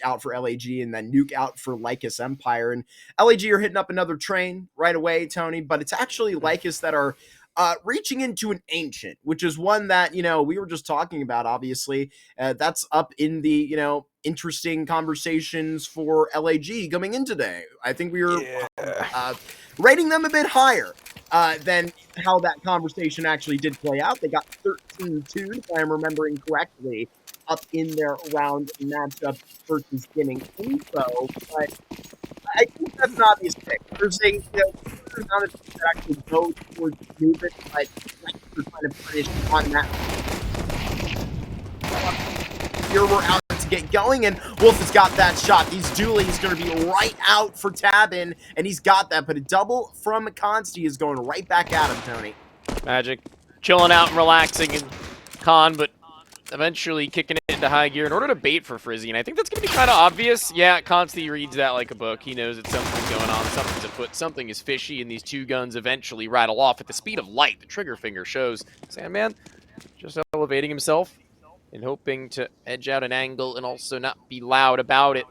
out for LAG, and then Nuke out for Lycus Empire. And LAG are hitting up another train right away, Tony, but it's actually Lycus that are reaching into an ancient, which is one that, we were just talking about, obviously. That's up in the, interesting conversations for LAG coming in today. I think we were rating them a bit higher than how that conversation actually did play out. They got 13-2, if I'm remembering correctly, up in their round matchup versus Getting Info. But I think that's an obvious pick. There's a amount of things that actually go towards movement, but we're trying to punish on that. Here we're out to get going, and Wolf has got that shot. These dualies going to be right out for Tabin, and he's got that, but a double from Consti is going right back at him, Tony. Magic chilling out and relaxing, and Con, but eventually kicking it into high gear in order to bait for Frizzy, and I think that's going to be kind of obvious. Yeah, Consti reads that like a book. He knows that something's going on, something's afoot, something is fishy, and these two guns eventually rattle off at the speed of light. The trigger finger shows Sandman just elevating himself and hoping to edge out an angle and also not be loud about it.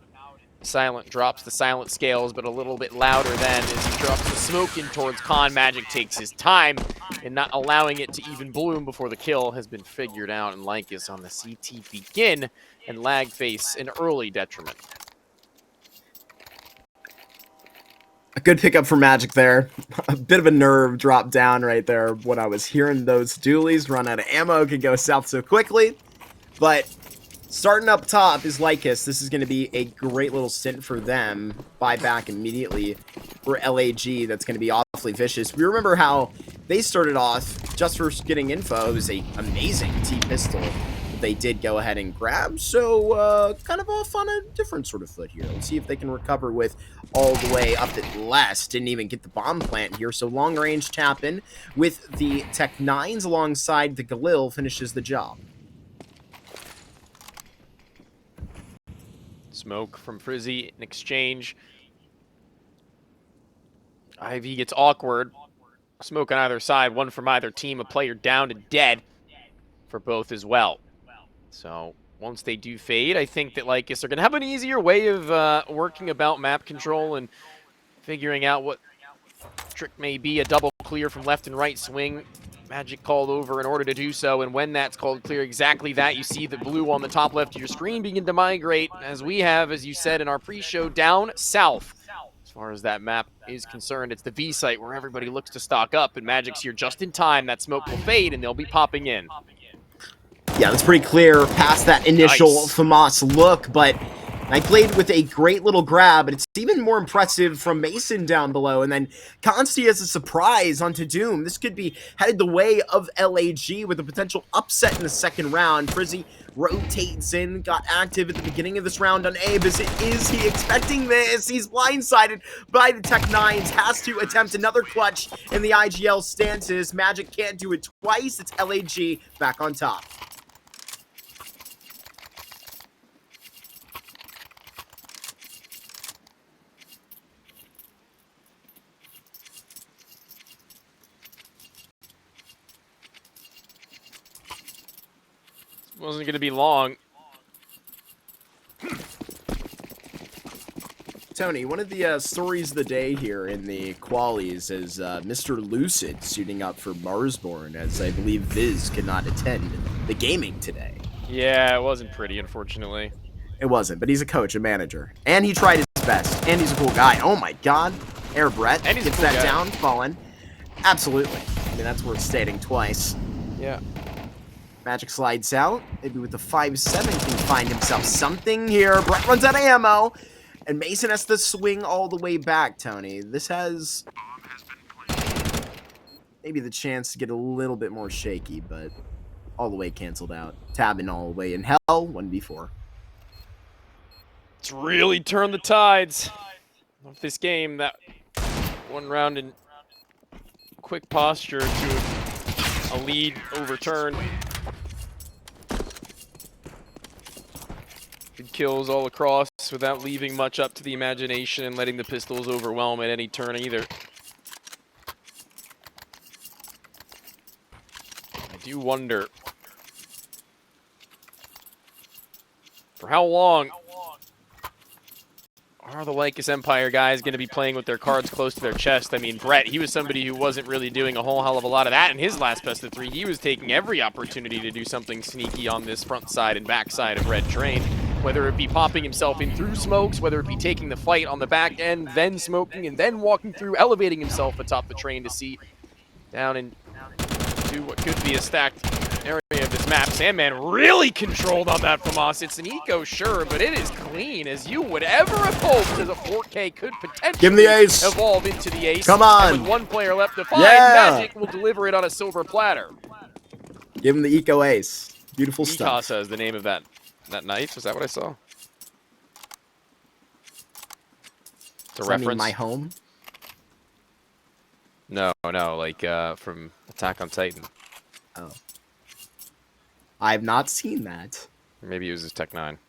Silent drops the silent scales, but a little bit louder then as he drops the smoke in towards Con. Magic takes his time and not allowing it to even bloom before the kill has been figured out, and Lycus on the CT begin and lag face an early detriment. A good pickup for Magic there. A bit of a nerve drop down right there when I was hearing those dualies run out of ammo, could go south so quickly. But starting up top is Lycus. This is going to be a great little stint for them. Buy back immediately for LAG. That's going to be awfully vicious. We remember how they started off just for Getting Info. It was an amazing T-pistol that they did go ahead and grab. So kind of off on a different sort of foot here. Let's see if they can recover with all the way up at last. Didn't even get the bomb plant here. So long range tap in with the Tech 9s alongside the Galil finishes the job. Smoke from Frizzy in exchange. Ivy gets awkward. Smoke on either side, one from either team, a player down to dead for both as well. So once they do fade, I think that Lycus are going to have an easier way of working about map control and figuring out what trick may be. A double clear from left and right swing. Magic called over in order to do so, and when that's called clear, exactly that, you see the blue on the top left of your screen begin to migrate, as we have, as you said in our pre-show, down south. As far as that map is concerned, it's the V site where everybody looks to stock up, and Magic's here just in time. That smoke will fade, and they'll be popping in. Yeah, that's pretty clear past that initial FAMAS look, but I played with a great little grab, but it's even more impressive from Mason down below. And then Consti as a surprise onto Doom. This could be headed the way of LAG with a potential upset in the second round. Frizzy rotates in, got active at the beginning of this round on Abe. Is he expecting this? He's blindsided by the Tech 9s. Has to attempt another clutch in the IGL stances. Magic can't do it twice. It's LAG back on top. Wasn't going to be long. Tony, one of the stories of the day here in the qualies is Mr. Lucid suiting up for Marsborn, as I believe Viz could not attend the gaming today. Yeah, it wasn't pretty, unfortunately. It wasn't, but he's a coach, a manager. And he tried his best. And he's a cool guy. Oh my god. Air Brett and gets that down, fallen. Absolutely. I mean, that's worth stating twice. Yeah. Magic slides out. Maybe with the 5-7 can find himself something here. Brett runs out of ammo. And Mason has to swing all the way back, Tony. This has maybe the chance to get a little bit more shaky, but all the way canceled out. Tabbing all the way in hell, 1v4. It's really turned the tides of this game. That one round in quick posture to a lead overturned. Good kills all across without leaving much up to the imagination and letting the pistols overwhelm at any turn either. I do wonder for how long are the Lycus Empire guys going to be playing with their cards close to their chest? I mean, Brett, he was somebody who wasn't really doing a whole hell of a lot of that in his last best of 3. He was taking every opportunity to do something sneaky on this front side and back side of Red Train, whether it be popping himself in through smokes, whether it be taking the fight on the back end, then smoking, and then walking through, elevating himself atop the train to see down and do what could be a stacked area of this map. Sandman really controlled on that from us. It's an eco, sure, but it is clean as you would ever have hoped, as a 4K could potentially Give him the ace. evolve into the ace. Come on. And with one player left to find, Yeah. Magic will deliver it on a silver platter. Give him the eco ace. Beautiful stuff. Mikasa is the name of that knife. Is that what I saw? It's a Does that mean reference. my home? No, like from Attack on Titan. Oh. I've not seen that. Or maybe it was his Tech 9.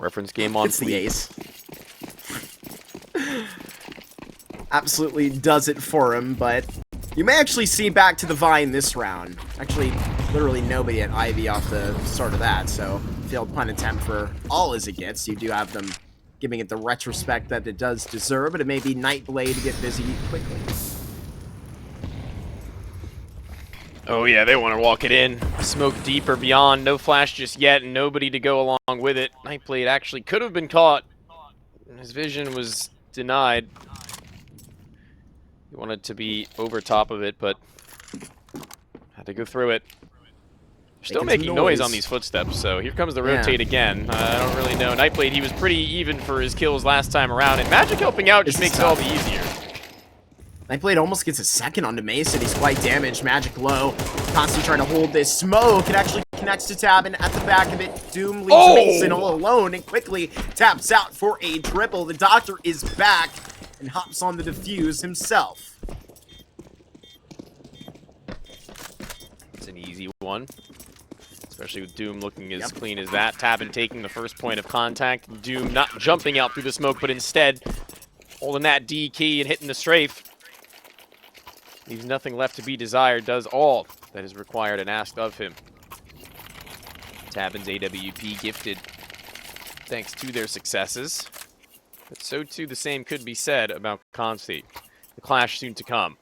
Reference game on It's the fleek. ace. Absolutely does it for him, but you may actually see back to the Vine this round. Actually, literally nobody at Ivy off the start of that, so failed pun attempt for all as it gets. You do have them giving it the retrospect that it does deserve, but it may be Nightblade to get busy quickly. Oh yeah, they want to walk it in. Smoke deeper beyond. No flash just yet, and nobody to go along with it. Nightblade actually could have been caught. His vision was denied. He wanted to be over top of it, but had to go through it. Still making noise on these footsteps, so here comes the rotate again. I don't really know. Nightblade, he was pretty even for his kills last time around, and Magic helping out just makes it all the easier. Nightblade almost gets a second onto Mason. He's quite damaged. Magic low. Constantly trying to hold this smoke. It actually connects to Tabin at the back of it. Doom leaves Mason all alone and quickly taps out for a triple. The Doctor is back and hops on the defuse himself. It's an easy one, especially with Doom looking as clean as that. Tabin taking the first point of contact. Doom not jumping out through the smoke, but instead holding that D key and hitting the strafe. Leaves nothing left to be desired, does all that is required and asked of him. Tabin's AWP gifted thanks to their successes. But so too the same could be said about Consti. The clash soon to come.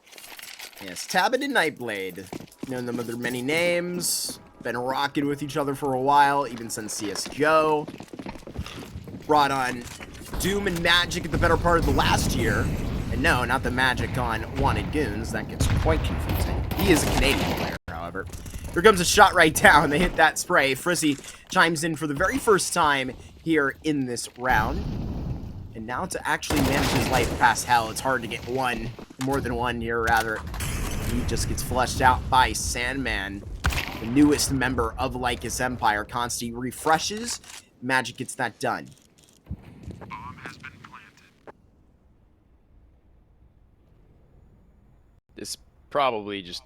Yes, Tabin and Nightblade. Known them under many names. Been rocking with each other for a while, even since CS Joe. Brought on Doom and Magic at the better part of the last year. And no, not the Magic on Wanted Goons. That gets quite confusing. He is a Canadian player, however. Here comes a shot right down. They hit that spray. Frizzy chimes in for the very first time here in this round. And now to actually manage his life past hell, it's hard to get one, more than one here, rather. He just gets flushed out by Sandman, the newest member of Lycus Empire. Consti refreshes. Magic gets that done. This probably just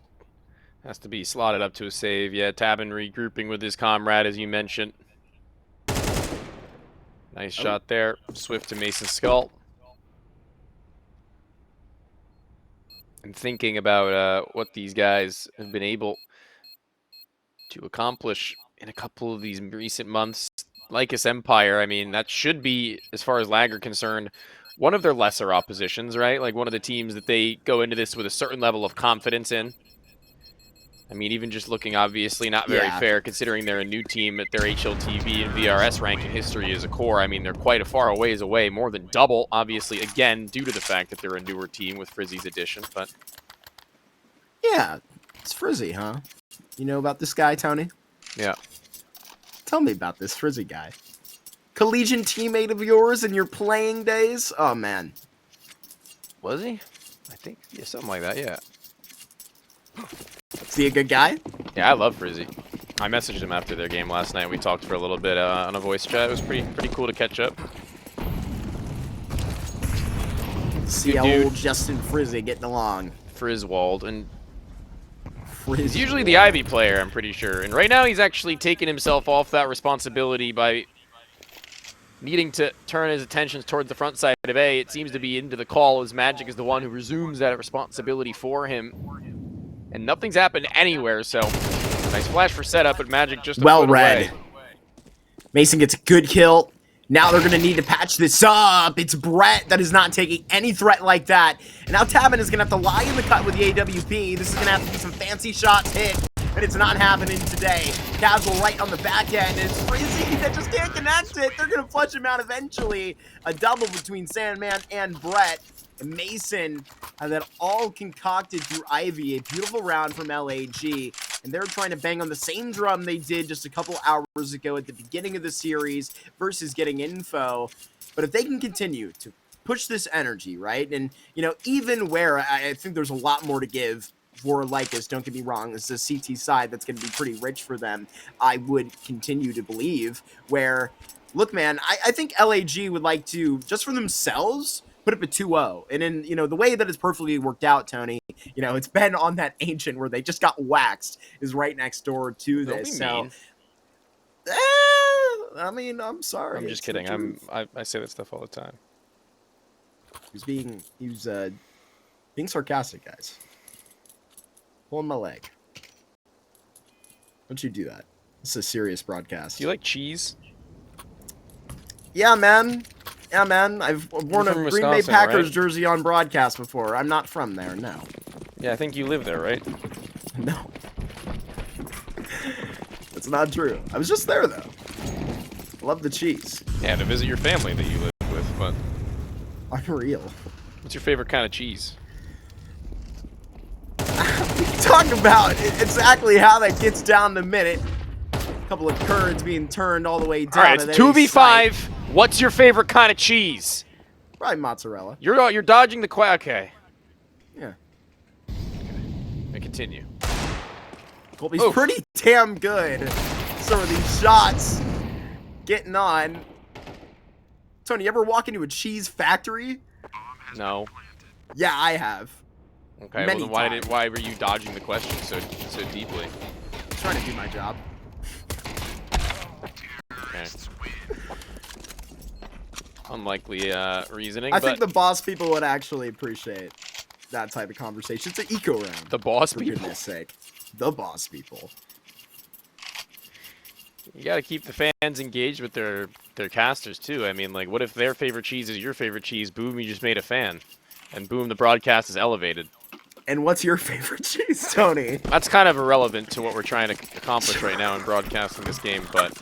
has to be slotted up to a save. Yeah, Tabin regrouping with his comrade, as you mentioned. Nice shot there. Swift to Mason's skull. And thinking about what these guys have been able to accomplish in a couple of these recent months. Lycus Empire, I mean, that should be, as far as lag are concerned, one of their lesser oppositions, right? Like one of the teams that they go into this with a certain level of confidence in. I mean, even just looking obviously not very fair considering they're a new team at their HLTV and VRS ranking history as a core. I mean, they're quite a far ways away, more than double, obviously, again, due to the fact that they're a newer team with Frizzy's addition, but... Yeah, it's Frizzy, huh? You know about this guy, Tony? Yeah. Tell me about this Frizzy guy. Collegiate teammate of yours in your playing days? Oh, man. Was he? I think, yeah, something like that, yeah. Is he a good guy? Yeah, I love Frizzy. I messaged him after their game last night. We talked for a little bit on a voice chat. It was pretty cool to catch up. See how old Justin Frizzy getting along. Frizzwald, and Frizzy. he's usually the Ivy player, I'm pretty sure. And right now he's actually taken himself off that responsibility by needing to turn his attentions towards the front side of A. It seems to be into the call as Magic is the one who resumes that responsibility for him. And nothing's happened anywhere, so nice flash for setup, but Magic just well read. Mason gets a good kill. Now they're going to need to patch this up. It's Brett that is not taking any threat like that. And now Tabin is going to have to lie in the cut with the AWP. This is going to have to be some fancy shots hit. And it's not happening today. Casual right on the back end. And it's Frizzy that just can't connect it. They're going to flush him out eventually. A double between Sandman and Brett. And Mason that all concocted through Ivy. A beautiful round from LAG. And they're trying to bang on the same drum they did just a couple hours ago at the beginning of the series versus getting info. But if they can continue to push this energy, right? And, you know, even where I think there's a lot more to give for Lycus, don't get me wrong, this is a CT side that's going to be pretty rich for them. I would continue to believe where, look, man, I think LAG would like to, just for themselves, put up a 2-0. And in, you know, the way that it's perfectly worked out, Tony, you know, it's been on that Ancient where they just got waxed is right next door to this. So, I mean, I'm sorry. I'm just kidding. I say that stuff all the time. He was being sarcastic, guys. Pulling my leg. Don't you do that. It's a serious broadcast. Do you like cheese? Yeah, man. Yeah, man. I've worn a Green Bay Packers jersey on broadcast before. I'm not from there, no. Yeah, I think you live there, right? No. That's not true. I was just there, though. Love the cheese. Yeah, to visit your family that you live with, but... Unreal. What's your favorite kind of cheese? Talk about exactly how that gets down in a minute. A couple of curds being turned all the way down. All right, it's 2v5. What's your favorite kind of cheese? Probably mozzarella. You're dodging the question. Okay. Yeah. And continue. Colby's pretty damn good. Some of these shots getting on. Tony, you ever walk into a cheese factory? No. Yeah, I have. Okay, well, then why were you dodging the question so deeply? I'm trying to do my job. Okay. Unlikely reasoning. I think the boss people would actually appreciate that type of conversation. It's an eco round. The boss for people? goodness sake. The boss people. You gotta keep the fans engaged with their casters too. I mean, like, what if their favorite cheese is your favorite cheese? Boom, you just made a fan. And boom, the broadcast is elevated. And what's your favorite cheese, Tony? That's kind of irrelevant to what we're trying to accomplish right now in broadcasting this game, but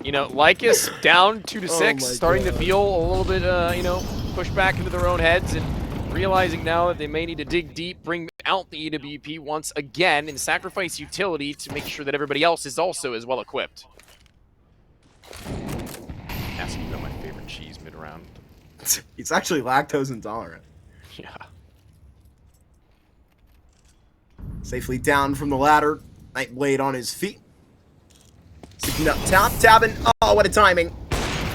you know, Lycus down 2-6, starting to feel a little bit, you know, pushed back into their own heads and realizing now that they may need to dig deep, bring out the EWP once again, and sacrifice utility to make sure that everybody else is also as well equipped. Asking about my favorite cheese mid-round. He's actually lactose intolerant. Yeah. Safely down from the ladder. Nightblade on his feet. Sticking up top. Tabin. Oh, what a timing.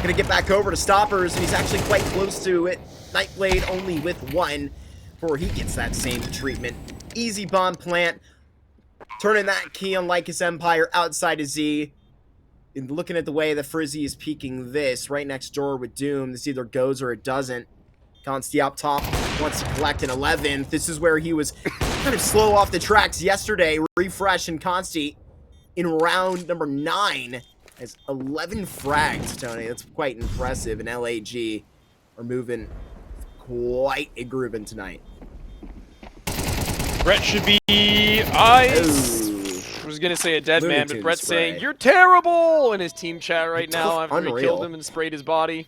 Gonna get back over to Stoppers, and he's actually quite close to it. Nightblade only with one before he gets that same treatment. Easy bomb plant. Turning that key on Lycus Empire outside of Z. And looking at the way that Frizzy is peeking this right next door with Doom, this either goes or it doesn't. Consti up top wants to collect an 11th. This is where he was kind of slow off the tracks yesterday. Refresh and Consti in round number 9 has 11 frags, Tony. That's quite impressive. And LAG are moving quite a grooving tonight. Brett should be ice. I was going to say a dead man, but Brett's saying, "You're terrible!" in his team chat right now after he killed him and sprayed his body.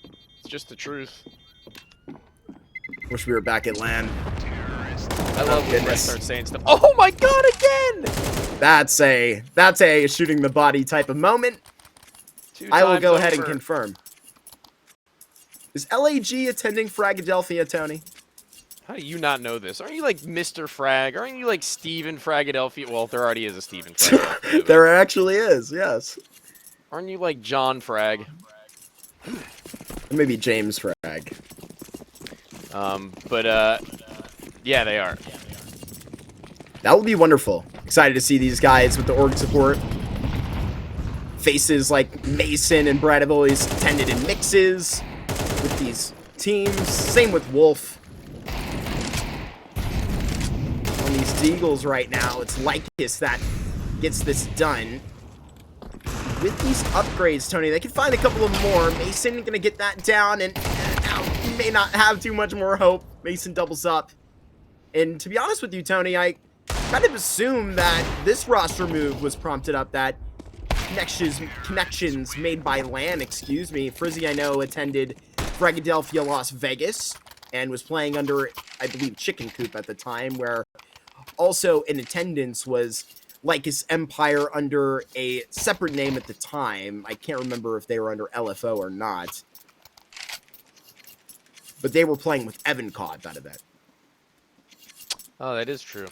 It's just the truth. Wish we were back at LAN. I love when Brett starts saying stuff. Oh my god, again! That's a shooting the body type of moment. I will go ahead and confirm. Is LAG attending Fragadelphia, Tony? How do you not know this? Aren't you like Mr. Frag? Aren't you like Steven Fragadelphia? Well, there already is a Steven Fragadelphia. There actually is, yes. Aren't you like John Frag? Maybe James Frag. Yeah, they are. That would be wonderful. Excited to see these guys with the org support. Faces like Mason and Brad have always attended in mixes with these teams. Same with Wolf. On these Deagles right now, it's Lycus that gets this done. with these upgrades, Tony, they can find a couple of more. Mason going to get that down, and now he may not have too much more hope. Mason doubles up. And to be honest with you, Tony, I kind of assumed that this roster move was prompted up, that connections made by LAN, excuse me. Frizzy, I know, attended Philadelphia, Las Vegas, and was playing under, I believe, Chicken Coop at the time, where also in attendance was Lycus Empire under a separate name at the time. I can't remember if they were under LFO or not. But they were playing with Evan Cod that event. Oh, that is true.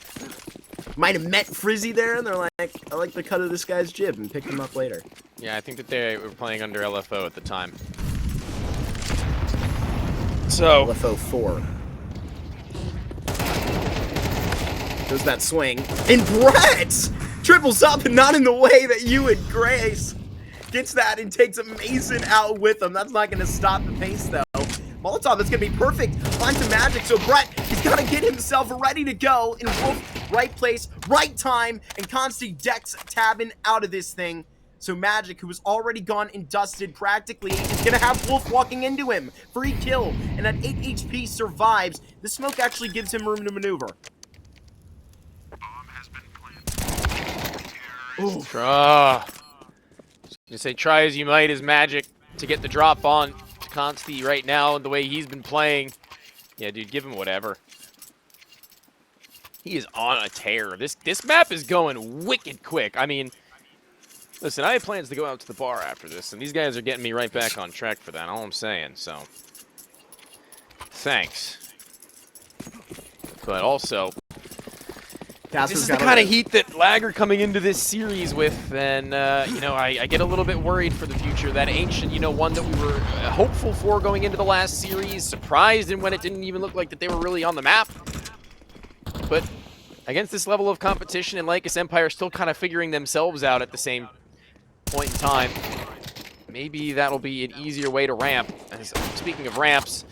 Might have met Frizzy there, and they're like, I like the cut of this guy's jib, and picked him up later. Yeah, I think that they were playing under LFO at the time. So LFO 4. There's that swing. And Brett triples up and not in the way that you would grace. Gets that and takes a Mason out with him. That's not going to stop the pace, though. Molotov, that's going to be perfect onto Magic. So Brett, he's got to get himself ready to go. And Wolf, right place, right time. And Consti decks Tabin out of this thing. So Magic, who was already gone and dusted practically, is going to have Wolf walking into him. Free kill. And at 8 HP survives. The smoke actually gives him room to maneuver. Ooh. You say try as you might as Magic to get the drop on to Consti right now, and the way he's been playing. Yeah, dude, give him whatever. He is on a tear. This map is going wicked quick. I mean, listen, I had plans to go out to the bar after this, and these guys are getting me right back on track for that. All I'm saying, so thanks. But also, this is the kind of heat that Lag are coming into this series with, and, you know, I get a little bit worried for the future. That Ancient, you know, one that we were hopeful for going into the last series, surprised in when it didn't even look like that they were really on the map. But against this level of competition, and Lycus Empire still kind of figuring themselves out at the same point in time, maybe that'll be an easier way to ramp. And speaking of ramps,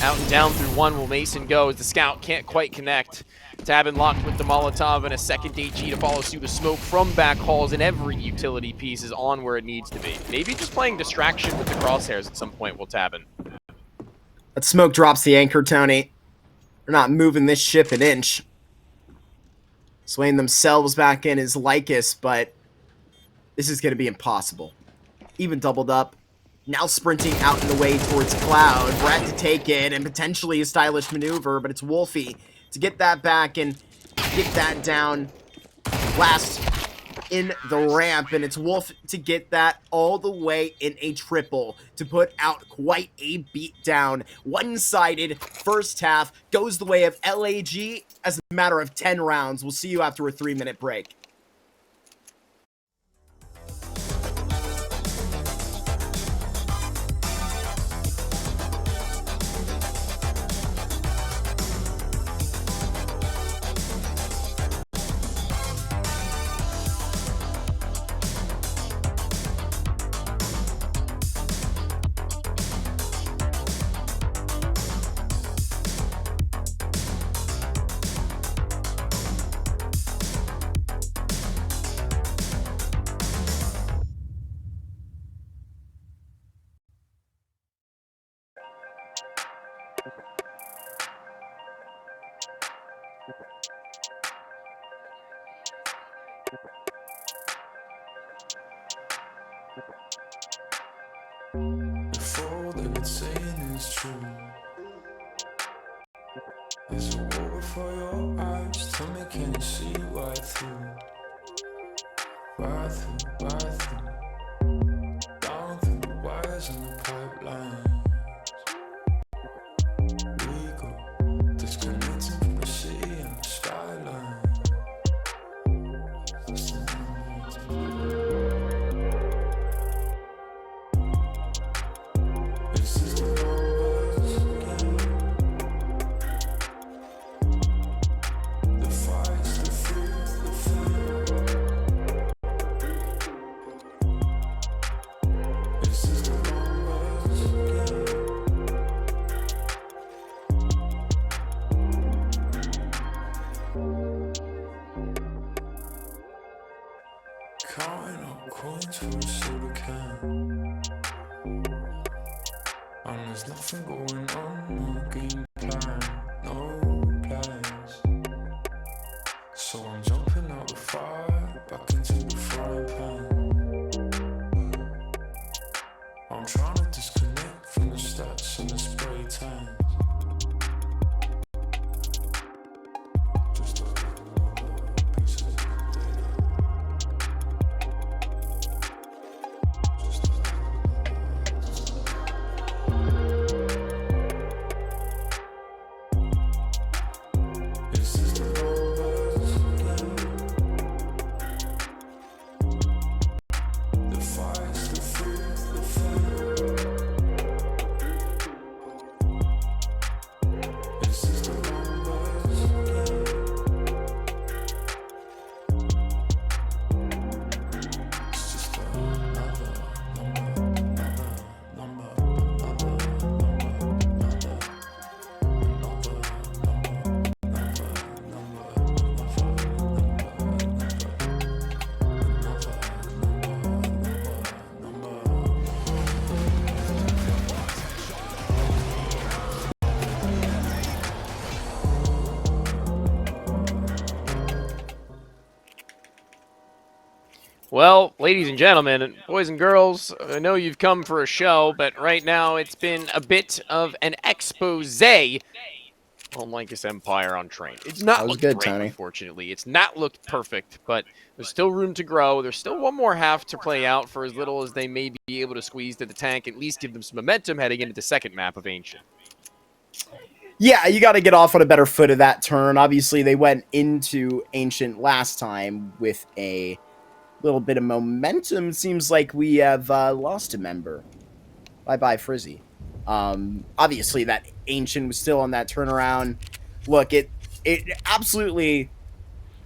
out and down through one will Mason go as the scout can't quite connect. Tabin locked with the Molotov and a second HE to follow suit. The smoke from back halls, and every utility piece is on where it needs to be. Maybe just playing distraction with the crosshairs at some point will Tabin. That smoke drops the anchor, Tony. They're not moving this ship an inch. Swaying themselves back in is Lycus, but this is going to be impossible. Even doubled up. Now sprinting out in the way towards Cloud. Brett to take it, and potentially a stylish maneuver, but it's Wolfie to get that back and get that down last in the ramp, and it's Wolf to get that all the way in a triple to put out quite a beatdown. One-sided first half goes the way of LAG as a matter of 10 rounds. We'll see you after a 3-minute break. If all they've been saying is true, there's a wall before your eyes. Tell me, can you see right through? Right through, right through. Down through the wires and the pipelines. We go disconnecting from the city and the skyline. This is the numbers game. The fights, the fear, the fear. This is the numbers game. Counting up coins for a soda can. And there's nothing going on, no game plan, no plans. So I'm jumping out the fire, back into the frying pan. I'm trying to disconnect from the stats and the spray tan. Just another piece of data. Just Is this the numbers again? The fire's the fruit, the fire. Is this the numbers again? It's just another Well, ladies and gentlemen, boys and girls, I know you've come for a show, but right now it's been a bit of an expose on Lycus Empire on Train. It's not That was looked good, great, Tony. unfortunately. It's not looked perfect, but there's still room to grow. There's still one more half to play out for as little as they may be able to squeeze to the tank, at least give them some momentum heading into the second map of Ancient. Yeah, you got to get off on a better foot of that turn. Obviously, they went into Ancient last time with a little bit of momentum. Seems like we have lost a member. Bye-bye, Frizzy. Obviously, that Ancient was still on that turnaround. Look, it absolutely,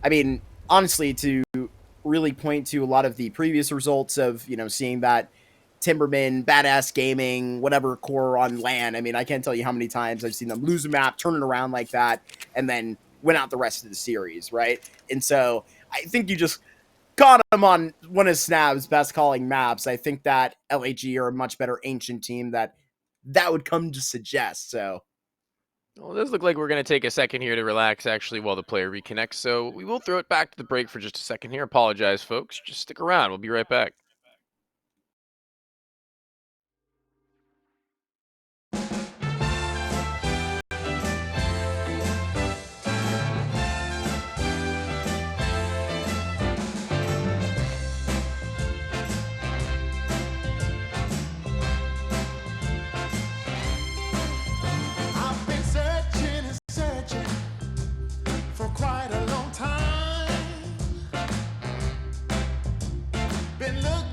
I mean, honestly, to really point to a lot of the previous results of, seeing that Timberman, Badass Gaming, whatever core on LAN. I mean, I can't tell you how many times I've seen them lose a map, turn it around like that, and then win out the rest of the series, right? And so I think you just got him on one of Snap's best calling maps. I think that LAG are a much better Ancient team that would come to suggest. So Well, it does look like we're going to take a second here to relax, actually, while the player reconnects. So we will throw it back to the break for just a second here. Apologize, folks. Just stick around. We'll be right back. I've been searching and searching for quite a long time. Been looking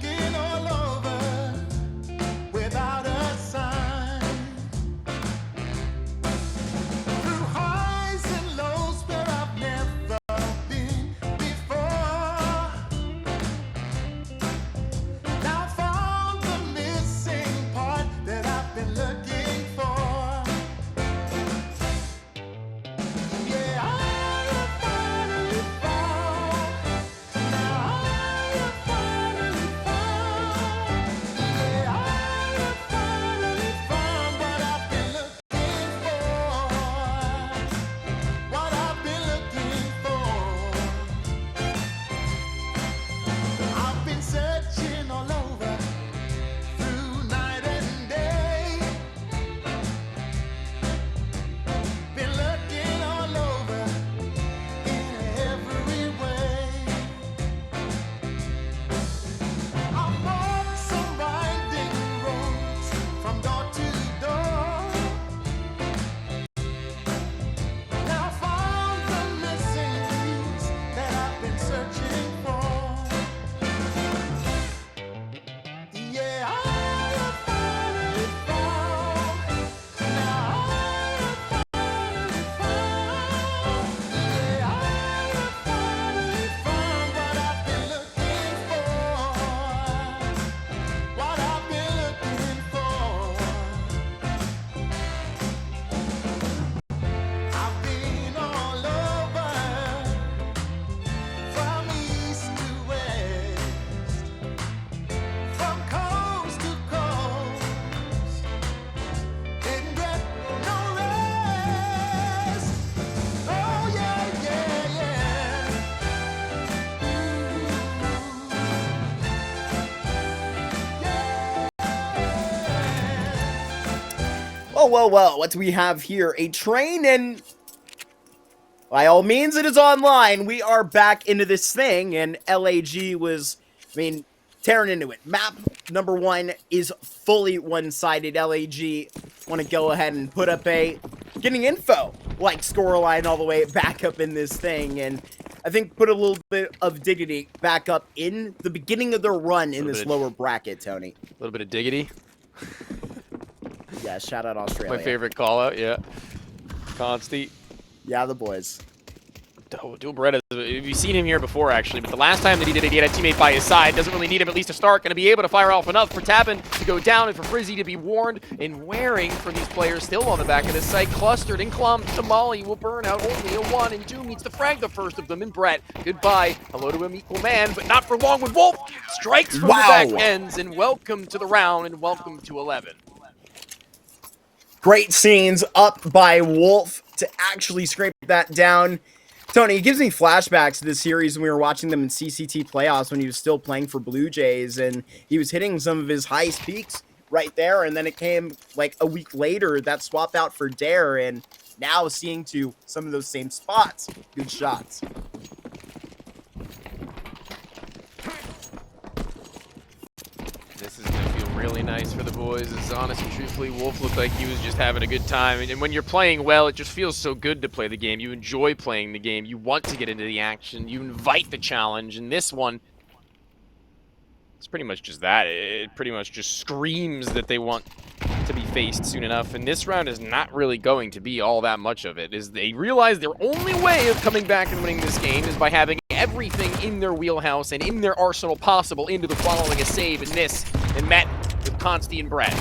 Well, what do we have here? A train, and by all means, it is online. We are back into this thing, and LAG was, tearing into it. Map number 1 is fully one-sided. LAG want to go ahead and put up getting info, like scoreline all the way back up in this thing, and I think put a little bit of dignity back up in the beginning of their run in this lower bracket, Tony. A little bit of diggity. Yeah, shout out Australia. My favorite call out, yeah. Consti. Yeah, the boys. Dual Beretta, we've seen him here before, actually, but the last time that he did it, he had a teammate by his side. Doesn't really need him at least to start. Going to be able to fire off enough for Tabin to go down and for Frizzy to be warned and wearing for these players still on the back of this site. Clustered and clumped. The Molly will burn out only a 1, and Doom needs to frag the first of them. And Brett, goodbye. Hello to him, equal man, but not for long when Wolf strikes from the back ends. And welcome to the round, and welcome to 11. Great scenes up by Wolf to actually scrape that down. Tony, it gives me flashbacks to this series when we were watching them in CCT playoffs when he was still playing for Blue Jays, and he was hitting some of his highest peaks right there, and then it came like a week later, that swap out for Dare, and now seeing to some of those same spots. Good shots. This is going to feel really nice for the boys. As honest and truthfully, Wolf looked like he was just having a good time. And when you're playing well, it just feels so good to play the game. You enjoy playing the game. You want to get into the action. You invite the challenge. And this one, it's pretty much just that. It pretty much just screams that they want to be faced soon enough. And this round is not really going to be all that much of it. Is they realize their only way of coming back and winning this game is by having everything in their wheelhouse and in their arsenal possible into the following a save in this, and met with Consti and Brett.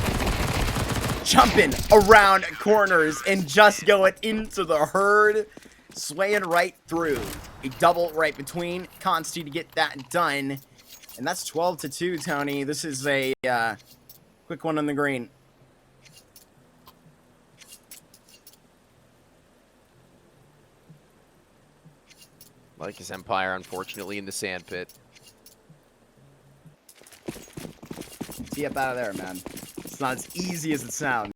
Jumping around corners and just going into the herd, swaying right through. A double right between Consti to get that done. And that's 12-2, Tony. This is a quick one on the green. Lycus Empire, unfortunately, in the sand pit. Be up out of there, man. It's not as easy as it sounds.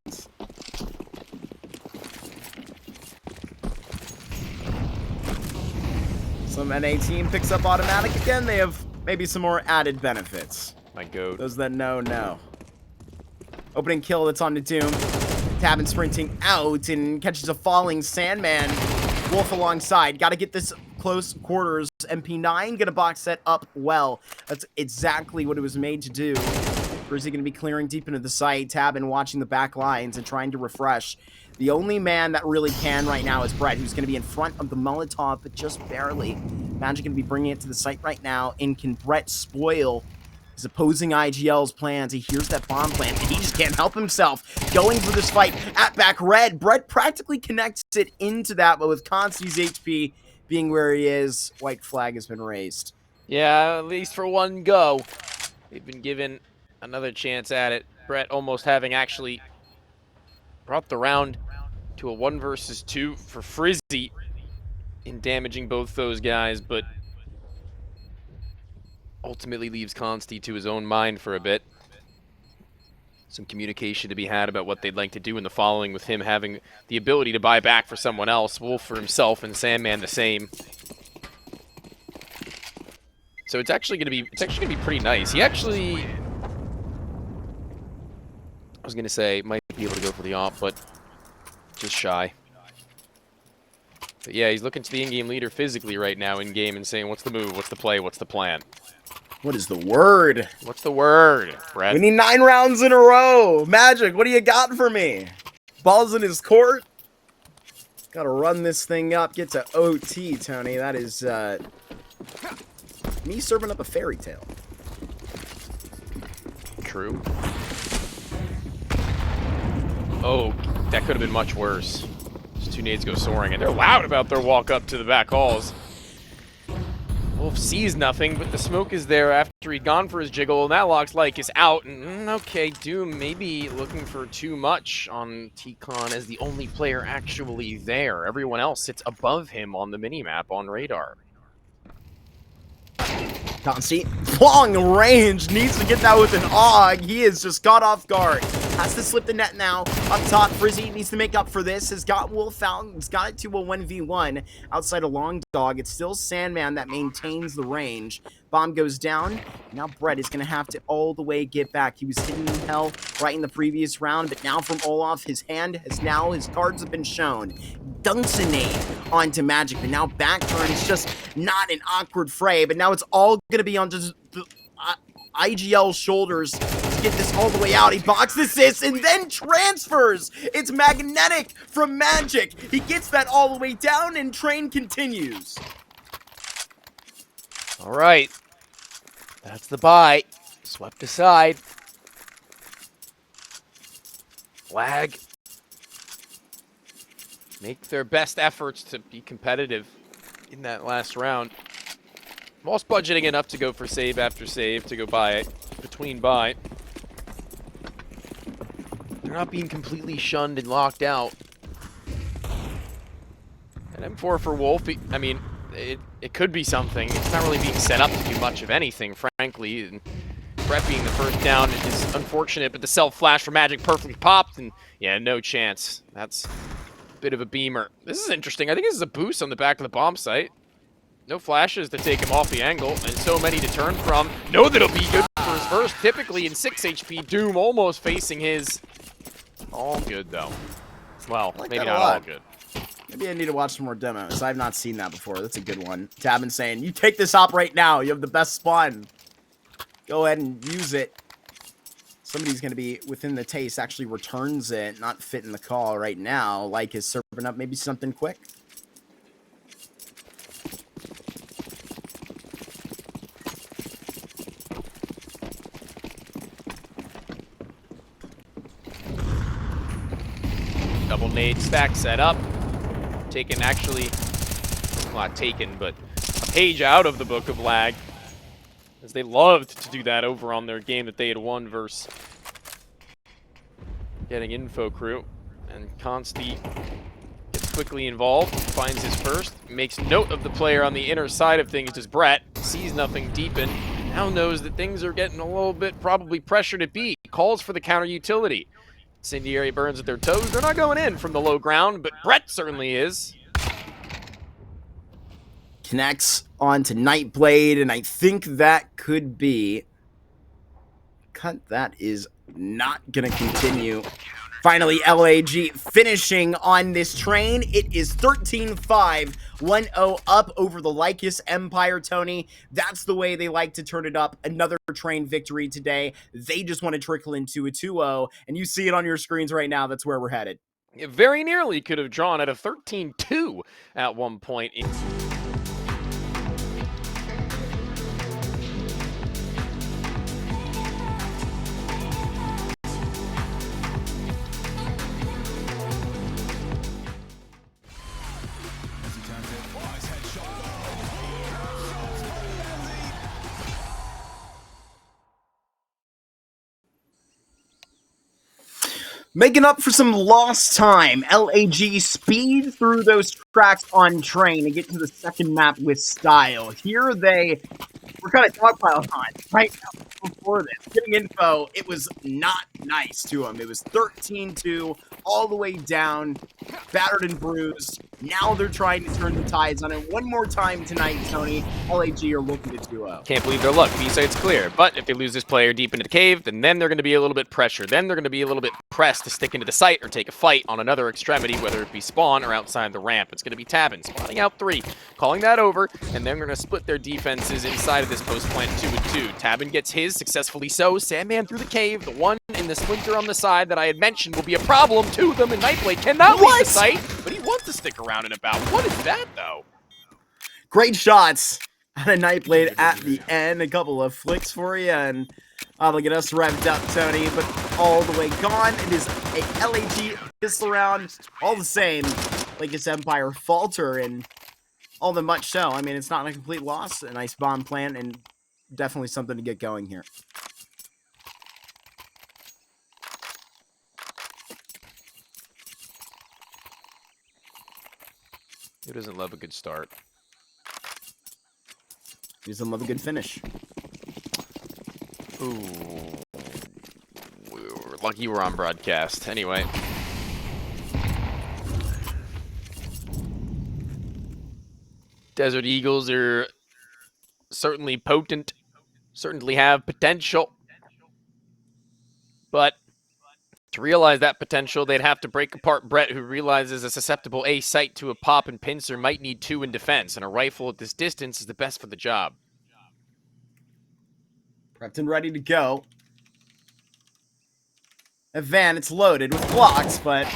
Some NA team picks up automatic again. They have maybe some more added benefits. My goat. Those that know. Opening kill that's on to Doom. Tabin sprinting out and catches a falling Sandman. Wolf alongside. Got to get this close quarters. MP9 gonna box set up well. That's exactly what it was made to do. Frizzy gonna be clearing deep into the site. Tabin watching the back lines and trying to refresh. The only man that really can right now is Brett, who's gonna be in front of the Molotov, but just barely. Magic gonna be bringing it to the site right now. And can Brett spoil his opposing IGL's plans? He hears that bomb plant, and he just can't help himself. Going for this fight at back red. Brett practically connects it into that, but with Consti's HP being where he is, white flag has been raised. Yeah, at least for one go. They've been given another chance at it. Brett almost having actually brought the round to a 1 versus 2 for Frizzy in damaging both those guys, but ultimately leaves Consti to his own mind for a bit. Some communication to be had about what they'd like to do in the following, with him having the ability to buy back for someone else, Wolf for himself, and Sandman the same. So it's actually gonna be pretty nice. He actually, I was gonna say, might be able to go for the op, but just shy. But yeah, he's looking to the in-game leader physically right now in game and saying, what's the move, what's the play, what's the plan? What is the word? What's the word, Brett? We need 9 rounds in a row. Magic, what do you got for me? Ball's in his court. Gotta run this thing up. Get to OT, Tony. That is me serving up a fairy tale. True. Oh, that could have been much worse. Those 2 nades go soaring, and they're loud about their walk up to the back halls. Wolf sees nothing, but the smoke is there after he'd gone for his jiggle, and that locks Lycus out. And okay, Doom maybe looking for too much on T-Con as the only player actually there. Everyone else sits above him on the minimap on radar. Consti, long range, needs to get that with an AUG. He is just caught off guard. has to slip the net now. Up top, Frizzy needs to make up for this. Has got Wolf out. Has got it to a 1v1 outside of Long Dog. It's still Sandman that maintains the range. Bomb goes down. Now Brett is going to have to all the way get back. He was hidden in hell right in the previous round, but now from Olaf, his hand has now, his cards have been shown. Dunks a nade onto Magic, but now back turn is just not an awkward fray, but now it's all going to be on just IGL's shoulders to get this all the way out. He box assists and then transfers. It's magnetic from Magic. He gets that all the way down and train continues. All right. That's the buy. Swept aside. Lag. Make their best efforts to be competitive in that last round. Moss budgeting enough to go for save after save, to go buy between buy. They're not being completely shunned and locked out. And M4 for Wolf, I mean, it could be something. It's not really being set up to do much of anything, frankly. And Brett being the first down is unfortunate, but the self-flash for Magic perfectly popped, and yeah, no chance. That's a bit of a beamer. This is interesting. I think this is a boost on the back of the bomb site. No flashes to take him off the angle, and so many to turn from. Know that it'll be good for his first, typically in 6 HP. Doom almost facing his. All good, though. Well, like maybe that not all good. Maybe I need to watch some more demos. I've not seen that before. That's a good one. Tabin saying, you take this op right now. You have the best spawn. Go ahead and use it. Somebody's going to be within the taste, actually returns it, not fitting the call right now. Like is serving up maybe something quick. Double nade stack set up. Taken, actually, well, not taken, but a page out of the book of lag, as they loved to do that over on their game that they had won versus getting Info Crew. And Consti gets quickly involved, finds his first, makes note of the player on the inner side of things as Brett sees nothing deepen, now knows that things are getting a little bit probably pressured at B, calls for the counter utility. Incendiary burns at their toes. They're not going in from the low ground, but Brett certainly is. Connects onto Nightblade, and I think that could be... Cut, that is not going to continue. Finally, LAG finishing on this train. It is 13-5, 1-0 up over the Lycus Empire, Tony. That's the way they like to turn it up. Another train victory today. They just want to trickle into a 2-0, and you see it on your screens right now. That's where we're headed. It very nearly could have drawn at a 13-2 at one point. Making up for some lost time, LAG speed through those tracks on train and get to the second map with style. Here they were kind of dogpiled on right now before this. Getting info, it was not nice to them. It was 13-2, all the way down, battered and bruised. Now they're trying to turn the tides on it one more time tonight, Tony. LAG are looking to 2-0. Can't believe their luck. B-side's clear. But if they lose this player deep into the cave, then they're going to be a little bit pressured. Then they're going to be a little bit pressed to stick into the site or take a fight on another extremity, whether it be spawn or outside the ramp. It's going to be Tabin spawning out 3, calling that over, and they're going to split their defenses inside of this post plant 2-2. Tabin gets his, successfully so. Sandman through the cave. The one in the splinter on the side that I had mentioned will be a problem to them, and Nightblade cannot leave the site, but he wants to stick around and about. What is that, though? Great shots out of Nightblade at the end. A couple of flicks for you, and that'll get us revved up, Tony, but all the way gone. It is a LAG pistol round. All the same, Lycus Empire falter, and all the much so. I mean, it's not a complete loss. A nice bomb plant, and definitely something to get going here. Who doesn't love a good start? Who doesn't love a good finish? Ooh. We're lucky we're on broadcast. Anyway. Desert Eagles are certainly potent, certainly have potential. But to realize that potential, they'd have to break apart Brett, who realizes a susceptible A sight to a pop and pincer might need 2 in defense, and a rifle at this distance is the best for the job. Prepped and ready to go. A van, it's loaded with Glocks, but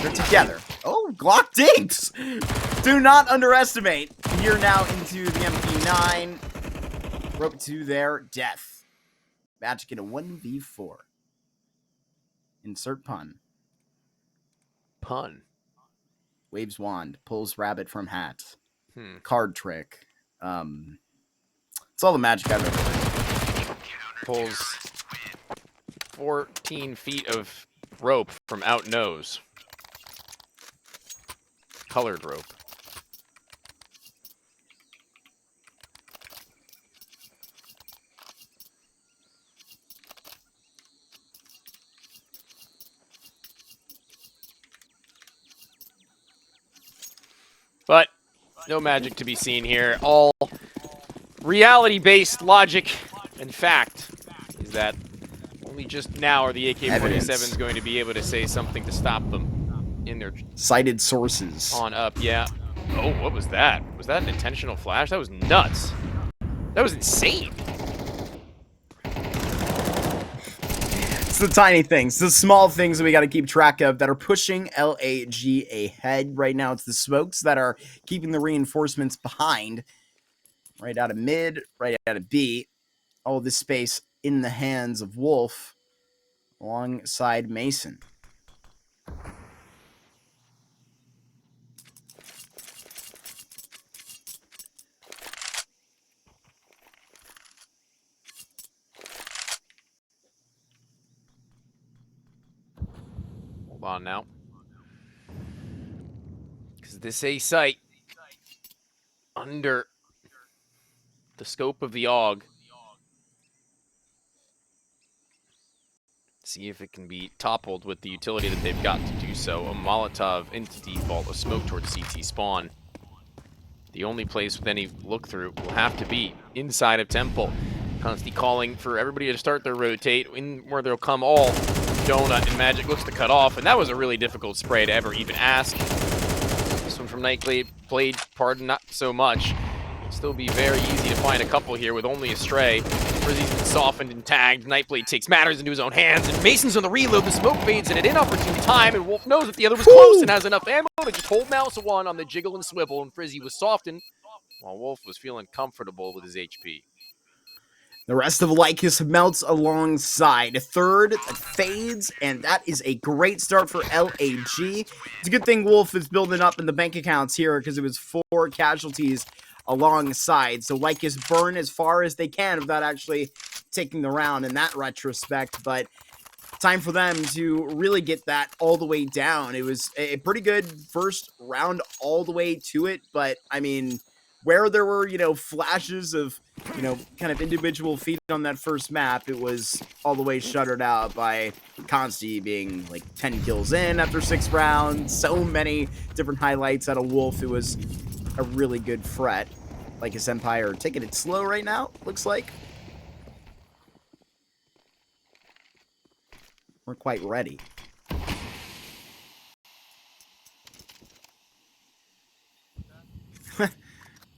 they're together. Oh, Glock dinks! Do not underestimate. Here now into the MP9. Rope to their death. Magic in a 1v4. Insert pun. Pun. Waves wand. Pulls rabbit from hat. Card trick. It's all the magic I've ever heard. Pulls 14 feet of rope from out nose. Colored rope. But no magic to be seen here. All reality-based logic and fact is that only just now are the AK-47s going to be able to say something to stop them in their cited sources. On up, yeah. Oh, what was that? Was that an intentional flash? That was nuts. That was insane. It's the tiny things, the small things that we got to keep track of that are pushing LAG ahead. Right now, it's the smokes that are keeping the reinforcements behind. Right out of mid, right out of B. All this space in the hands of Wolf alongside Mason. Hold on now. Because this A site, under the scope of the AUG, see if it can be toppled with the utility that they've got to do so. A Molotov into default, a smoke towards CT spawn. The only place with any look-through will have to be inside of Temple. Constantly calling for everybody to start their rotate, in where they'll come all. Donut and Magic looks to cut off, and that was a really difficult spray to ever even ask. This one from Nightblade, pardon, not so much. It'll still be very easy to find a couple here with only a stray. Frizzy's been softened and tagged. Nightblade takes matters into his own hands, and Mason's on the reload. The smoke fades in an inopportune time, and Wolf knows that the other was close and has enough ammo to just hold mouse one on the jiggle and swivel, and Frizzy was softened, while Wolf was feeling comfortable with his HP. The rest of Lycus melts alongside. A third that fades, and that is a great start for LAG. It's a good thing Wolf is building up in the bank accounts here because it was 4 casualties alongside. So Lycus burn as far as they can without actually taking the round in that retrospect. But time for them to really get that all the way down. It was a pretty good first round all the way to it. But, I mean, where there were, flashes of, kind of individual feet on that first map, it was all the way shuttered out by Consti being like 10 kills in after 6 rounds. So many different highlights out of Wolf. It was a really good fret. Lycus Empire taking it slow right now, looks like. We're quite ready.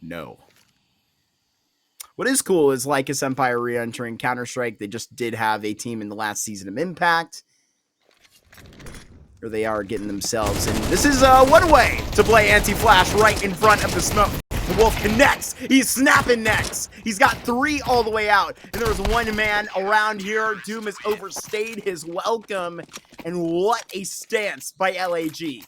No. What is cool is Lycus Empire re-entering Counter-Strike. They just did have a team in the last season of Impact. Here they are getting themselves in. This is one way to play anti-flash right in front of the smoke. The Wolf connects. He's snapping necks. He's got 3 all the way out. And there was 1 man around here. Doom has overstayed his welcome. And what a stance by LAG.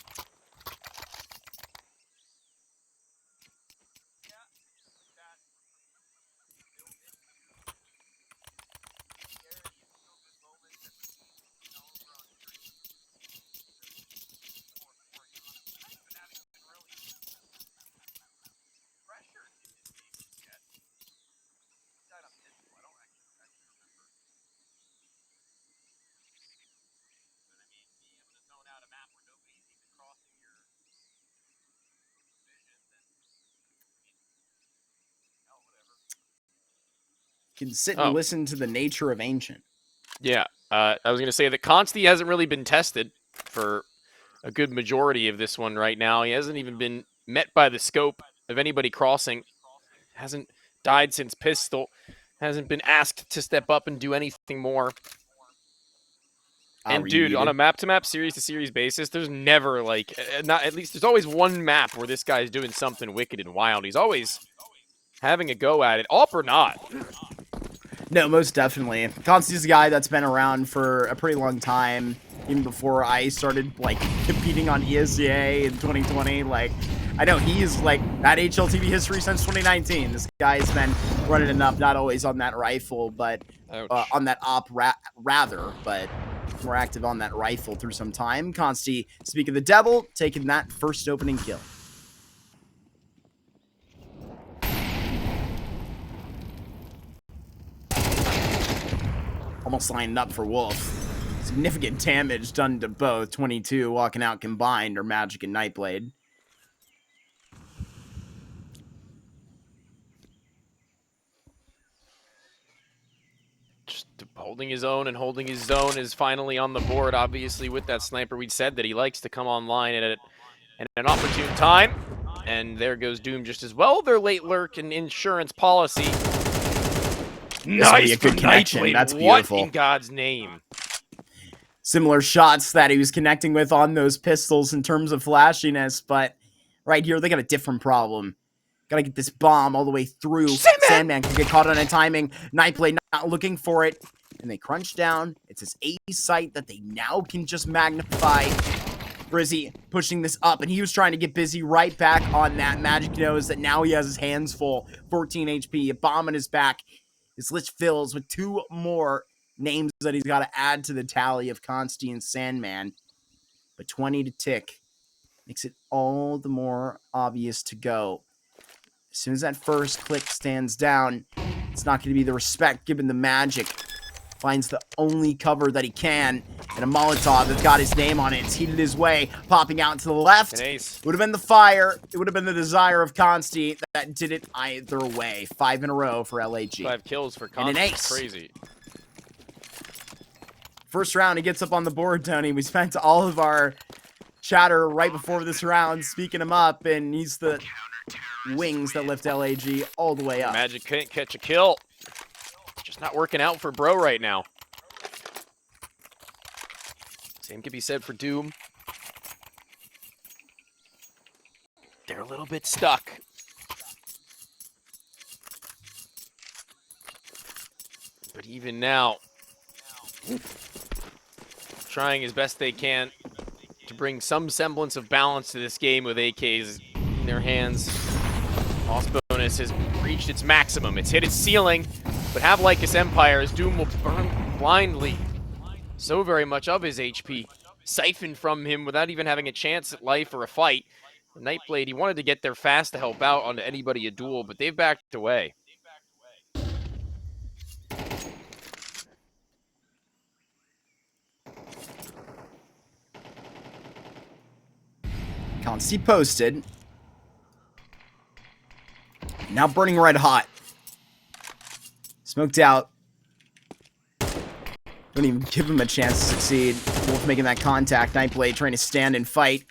can sit and Oh. listen to the nature of Ancient. Yeah, I was going to say that Consti hasn't really been tested for a good majority of this one right now. He hasn't even been met by the scope of anybody crossing. Hasn't died since Pistol. Hasn't been asked to step up and do anything more. And dude, on a map-to-map, series-to-series basis, there's never like, not at least there's always one map where this guy's doing something wicked and wild. He's always having a go at it, up or not. No, most definitely. Consti's a guy that's been around for a pretty long time, even before I started like competing on ESCA in 2020. Like, I know he's like had HLTV history since 2019. This guy's been running it up, not always on that rifle, but on that op rather, but more active on that rifle through some time. Consti, speak of the devil, taking that first opening kill. Almost lined up for Wolf. Significant damage done to both. 22 walking out combined, or Magic and Nightblade. Just holding his own and holding his zone is finally on the board. Obviously, with that sniper, we said that he likes to come online at an opportune time. And there goes Doom just as well. Their late lurk and insurance policy. Nice, a good connection. Nightblade. That's beautiful. What in God's name? Similar shots that he was connecting with on those pistols in terms of flashiness, but right here they got a different problem. Gotta get this bomb all the way through. Sandman can get caught on a timing. Nightblade not looking for it. And they crunch down. It's his A site that they now can just magnify. Frizzy pushing this up, and he was trying to get busy right back on that. Magic knows that now he has his hands full. 14 HP, a bomb on his back. His list fills with 2 more names that he's got to add to the tally of Consti and Sandman. But 20 to tick makes it all the more obvious to go. As soon as that first click stands down, it's not going to be the respect given the Magic. Finds the only cover that he can, and a Molotov that's got his name on it. It's heated his way, popping out to the left. Would have been the fire. It would have been the desire of Consti that did it either way. 5 in a row for LAG. 5 kills for Consti. And an ace. Crazy. First round, he gets up on the board, Tony. We spent all of our chatter right before this round speaking him up, and he's the wings that lift LAG all the way up. Magic can't catch a kill. Just not working out for Bro right now. Same can be said for Doom. They're a little bit stuck. But even now, trying as best they can to bring some semblance of balance to this game with AKs in their hands. Loss bonus has reached its maximum. It's hit its ceiling. But have Lycus Empire as Doom will burn blindly so very much of his HP, siphoned from him without even having a chance at life or a fight. The Nightblade, he wanted to get there fast to help out onto anybody a duel, but they've backed away. Consti posted. Now burning red hot. Smoked out. Don't even give him a chance to succeed. Wolf making that contact. Nightblade trying to stand and fight.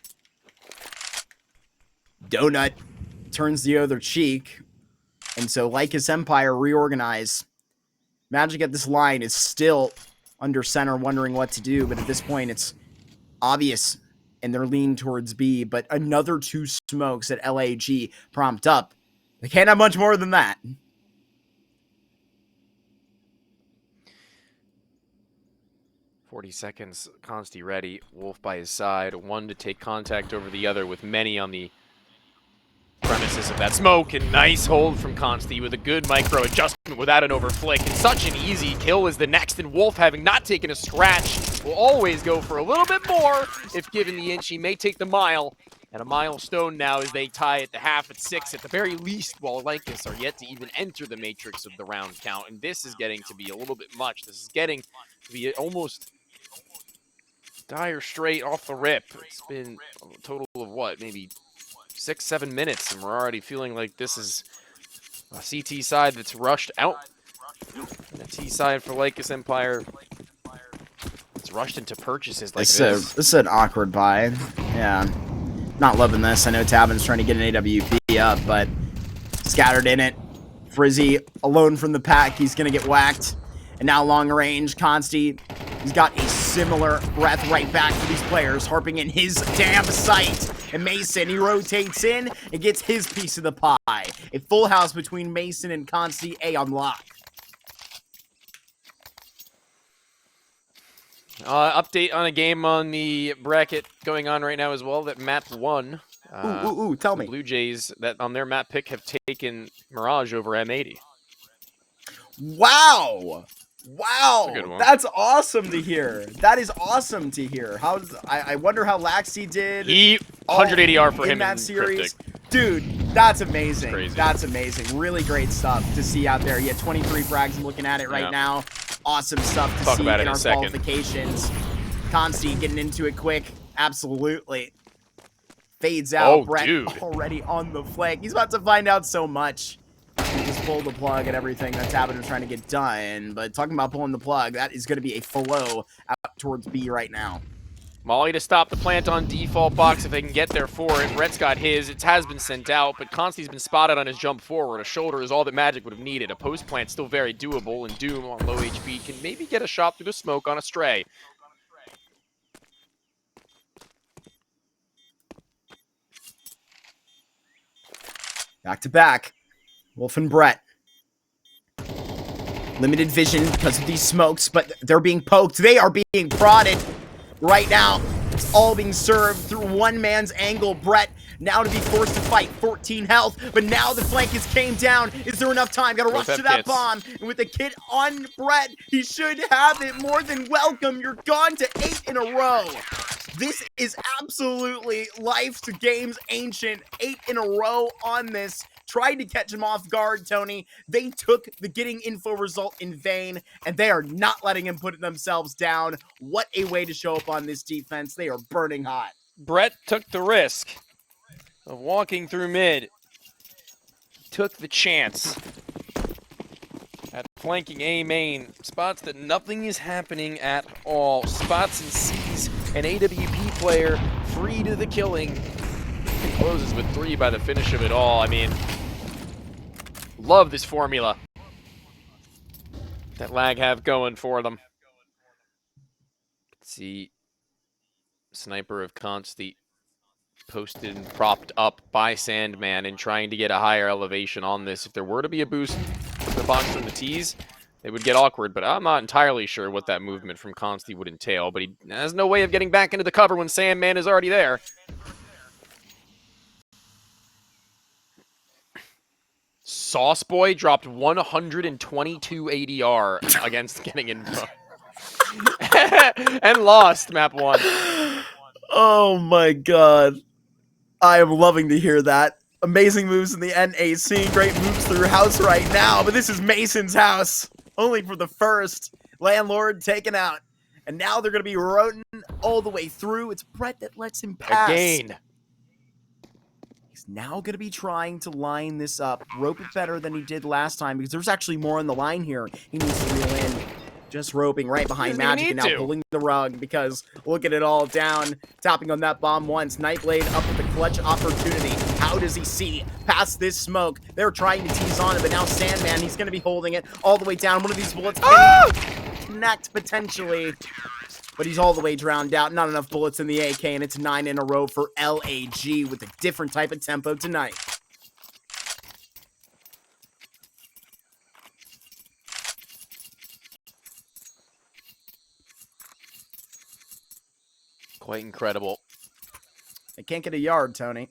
Donut turns the other cheek. And so Lycus Empire reorganize. Magic at this line is still under center, wondering what to do. But at this point, it's obvious. And they're leaning towards B. But another 2 smokes that LAG prompt up. They can't have much more than that. 40 seconds, Consti ready. Wolf by his side. 1 to take contact over the other with many on the premises of that smoke. And nice hold from Consti with a good micro adjustment without an overflick. And such an easy kill is the next. And Wolf, having not taken a scratch, will always go for a little bit more. If given the inch, he may take the mile. And a milestone now as they tie at the half at 6 at the very least, while Lycus are yet to even enter the matrix of the round count. And this is getting to be a little bit much. This is getting to be almost dire straight off the rip. It's been a total of what, maybe 6-7 minutes, and we're already feeling like this is a CT side that's rushed out. And the T side for Lycus Empire. It's rushed into purchases like This this. is an awkward buy. Yeah. Not loving this. I know Tabin's trying to get an AWP up, but scattered in it. Frizzy alone from the pack. He's going to get whacked. And now long range. Consti, he's got a similar breath right back to these players, harping in his damn sight. And Mason, he rotates in and gets his piece of the pie. A full house between Mason and Consti. A on lock. Update on a game on the bracket going on right now as well. That map 1. Tell me. Blue Jays that on their map pick have taken Mirage over M80. Wow. Wow. That's a good one. That's awesome to hear. That is awesome to hear. I wonder how Laxi did. He 180R for him in that in series. Cryptic. Dude, that's amazing. Crazy. That's amazing. Really great stuff to see out there. Yeah, 23 frags. I'm looking at it right now. Awesome stuff to Talk see about it in in our a second. qualifications. Consti getting into it quick. Absolutely. Fades out. Oh, Brett dude. already on the flank. He's about to find out so much. He just pulled the plug and everything that's happening trying to get done. But talking about pulling the plug, that is going to be a flow out towards B right now. Molly to stop the plant on default box if they can get there for it. Brett's got his. It has been sent out, but Consti's been spotted on his jump forward. A shoulder is all that Magic would have needed. A post plant still very doable, and Doom on low HP can maybe get a shot through the smoke on a stray. Back to back. Wolf and Brett. Limited vision because of these smokes, but they're being poked. They are being prodded right now. It's all being served through one man's angle. Brett now to be forced to fight. 14 health, but now the flankers came down. Is there enough time? Got to rush to that kits. bomb. And with the kit on Brett, he should have it. More than welcome. You're gone to 8 in a row. This is absolutely life to games ancient. 8 in a row on this. Tried to catch him off guard, Tony. They took the getting info result in vain, and they are not letting him put themselves down. What a way to show up on this defense. They are burning hot. Brett took the risk of walking through mid. Took the chance at flanking A main. Spots that nothing is happening at all. Spots and sees an AWP player free to the killing. Closes with 3 by the finish of it all. I mean, love this formula that Lag have going for them. Let's see. Sniper of Consti posted and propped up by Sandman and trying to get a higher elevation on this. If there were to be a boost to the box from the T's, it would get awkward, but I'm not entirely sure what that movement from Consti would entail, but he has no way of getting back into the cover when Sandman is already there. Sauce Boy dropped 122 ADR against getting info. And lost map 1. Oh my god. I am loving to hear that. Amazing moves in the NAC. Great moves through house right now, but this is Mason's house. Only for the first. Landlord taken out. And now they're going to be rotating all the way through. It's Brett that lets him pass. Again. He's now going to be trying to line this up. Rope it better than he did last time because there's actually more on the line here. He needs to reel in. Just roping right behind Magic and now pulling the rug because look at it all down. Tapping on that bomb once. Nightblade up with the clutch opportunity. How does he see past this smoke? They're trying to tease on it, but now Sandman, he's going to be holding it all the way down. One of these bullets can connect potentially, but he's all the way drowned out. Not enough bullets in the AK, and it's 9 in a row for LAG with a different type of tempo tonight. Quite incredible. They can't get a yard, Tony.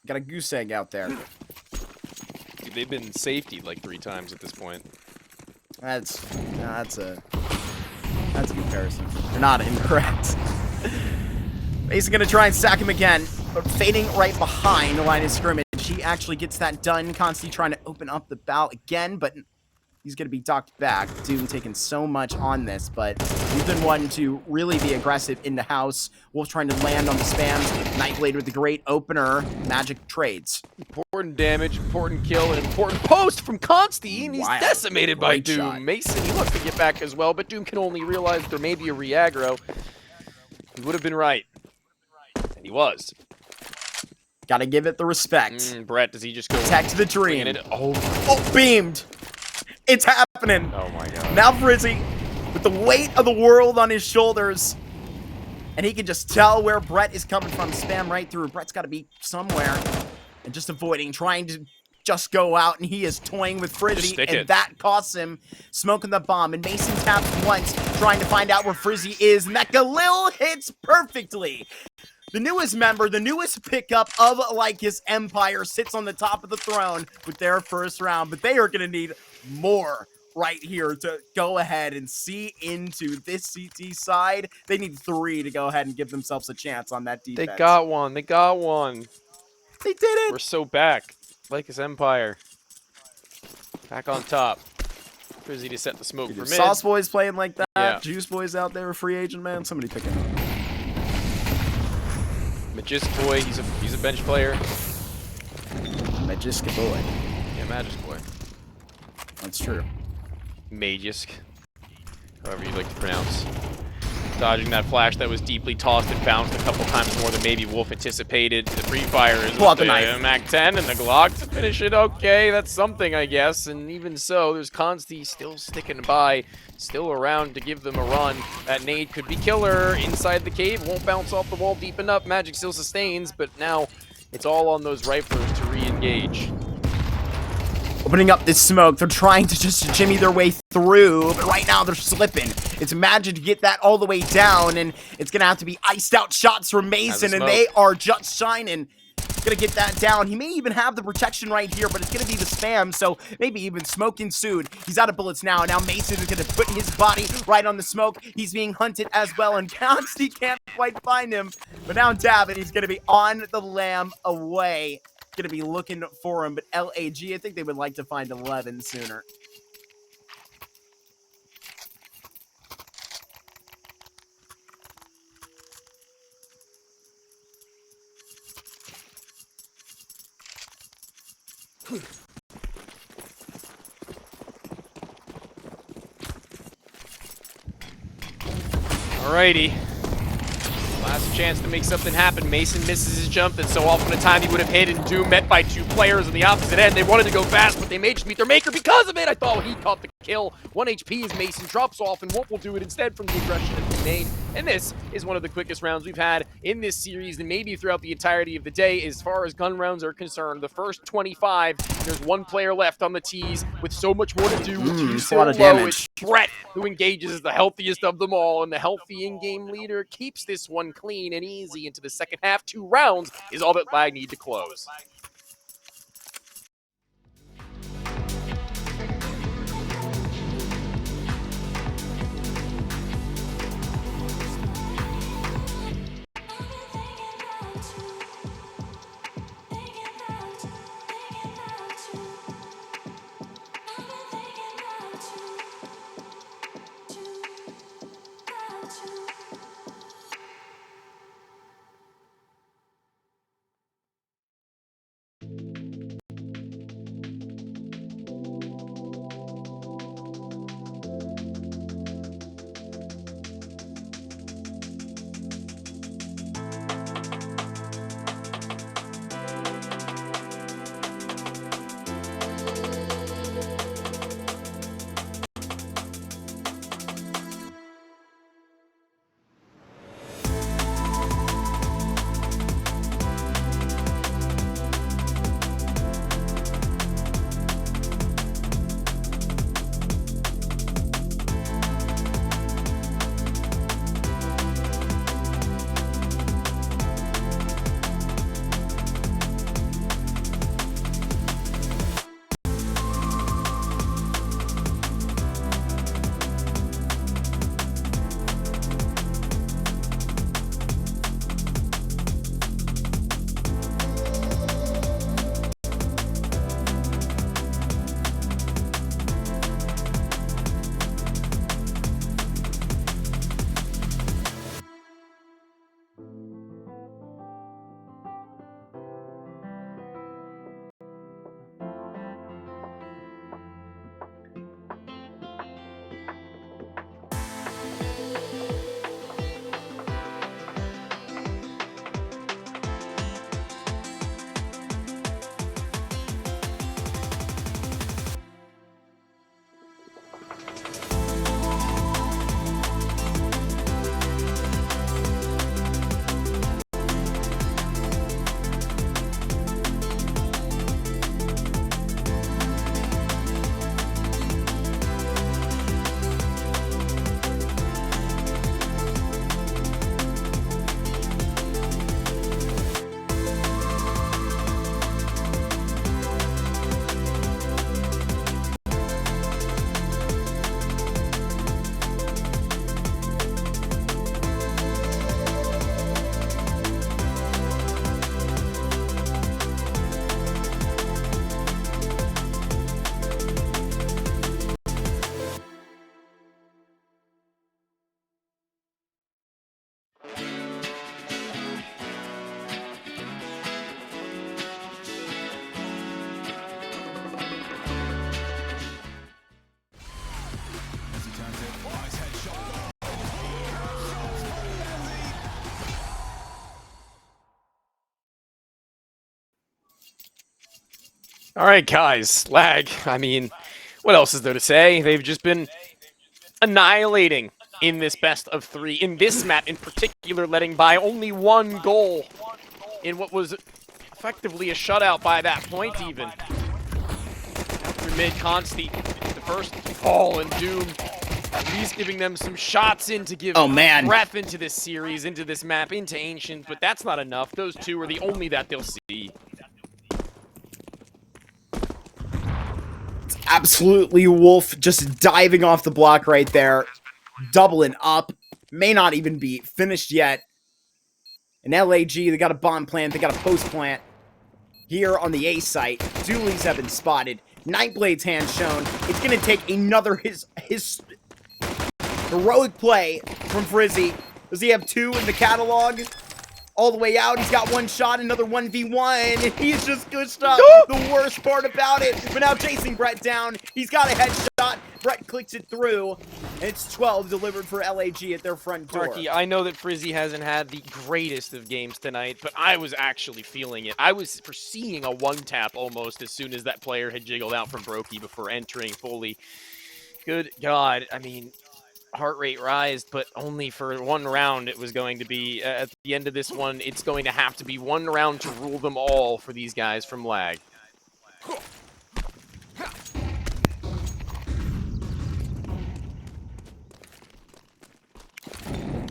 Got a goose egg out there. Dude, they've been safety like 3 times at this point. That's a comparison. They're not incorrect. He's gonna try and sack him again, but fading right behind the line of scrimmage. He actually gets that done. Constantly trying to open up the bow again, but He's going to be ducked back. Doom taking so much on this, but he's been one to really be aggressive in the house. Wolf trying to land on the spams. Nightblade with the great opener. Magic trades. Important damage, important kill, and important post from Consti, and he's Wow. decimated by Great Doom. shot. Mason, he looks to get back as well, but Doom can only realize there may be a re-aggro. He would have been right. And he was. Gotta give it the respect. Brett, does he just go Protect the dream. it? Oh, Oh, beamed. It's happening. oh my god. Now Frizzy, with the weight of the world on his shoulders, and he can just tell where Brett is coming from. Spam right through. Brett's got to be somewhere. And just avoiding, trying to just go out, and he is toying with Frizzy, stick and it. that costs him smoking the bomb. And Mason taps once, trying to find out where Frizzy is, and that Galil hits perfectly. The newest member, the newest pickup of Lycus Empire sits on the top of the throne with their first round, but they are going to need more right here to go ahead and see into this CT side. They need 3 to go ahead and give themselves a chance on that defense. They got one. They got one. They did it. We're so back. Lycus Empire. Back on top. Frizzy to set the smoke for mid. Sauce Boys playing like that. Yeah. Juice Boys out there, a free agent, man. Somebody pick him up. Magisk Boy, he's a bench player. Magiska Boy. Yeah, Magisk Boy. That's true. Magisk. However you'd like to pronounce. Dodging that flash that was deeply tossed and bounced a couple times more than maybe Wolf anticipated. The pre-fire is Pull out with the knife. Mac-10 and the Glock to finish it. Okay, that's something, I guess. And even so, there's Consti still sticking by, still around to give them a run. That nade could be killer inside the cave. Won't bounce off the wall deep enough. Magic still sustains, but now it's all on those riflers to re-engage. Opening up this smoke, they're trying to just jimmy their way through, but right now they're slipping. It's Magic to get that all the way down, and it's gonna have to be iced out shots from Mason, and they are just shining. Gonna get that down. He may even have the protection right here, but it's gonna be the spam, so maybe even smoke ensued. He's out of bullets now. Now Mason is gonna put his body right on the smoke. He's being hunted as well, and Consti can't quite find him. But now Davin, he's gonna be on the lamb away. Gonna be looking for him, but LAG, I think they would like to find 11 sooner. Alrighty. Last chance to make something happen. Mason misses his jump that so often a time he would have hit, and Doom met by 2 players on the opposite end. They wanted to go fast, but they may just meet their maker because of it. I thought he caught the kill. 1 HP as Mason drops off, and Wolf will do it instead from the aggression that he made. And this is one of the quickest rounds we've had in this series, and maybe throughout the entirety of the day as far as gun rounds are concerned. The first 25, there's 1 player left on the tees with so much more to do. It's a lot of damage. It's Brett who engages as the healthiest of them all, and the healthy in-game leader keeps this one clean and easy into the second half. 2 rounds is all that Lag need to close. All right, guys. Lag. I mean, what else is there to say? They've just been annihilating in this best of 3. In this map in particular, letting by only 1 goal in what was effectively a shutout by that point even. After mid Consti, the first fall and Doom, at least giving them some shots in to give breath into this series, into this map, into Ancient, but that's not enough. Those two are the only that they'll see. Absolutely Wolf just diving off the block right there. Doubling up. May not even be finished yet. And LAG, they got a bomb plant, they got a post plant. Here on the A site, Doolies have been spotted. Nightblade's hand shown. It's going to take another his heroic play from Frizzy. Does he have 2 in the catalog? All the way out, he's got 1 shot, another 1v1, and he's just gushed up. The worst part about it, but now chasing Brett down. He's got a headshot. Brett clicks it through, and it's 12 delivered for LAG at their front door. Marky, I know that Frizzy hasn't had the greatest of games tonight, but I was actually feeling it. I was foreseeing a 1-tap almost as soon as that player had jiggled out from Brokey before entering fully. Good God, I mean, heart rate rised, but only for 1 round it was going to be. At the end of this one, it's going to have to be 1 round to rule them all for these guys from Lag.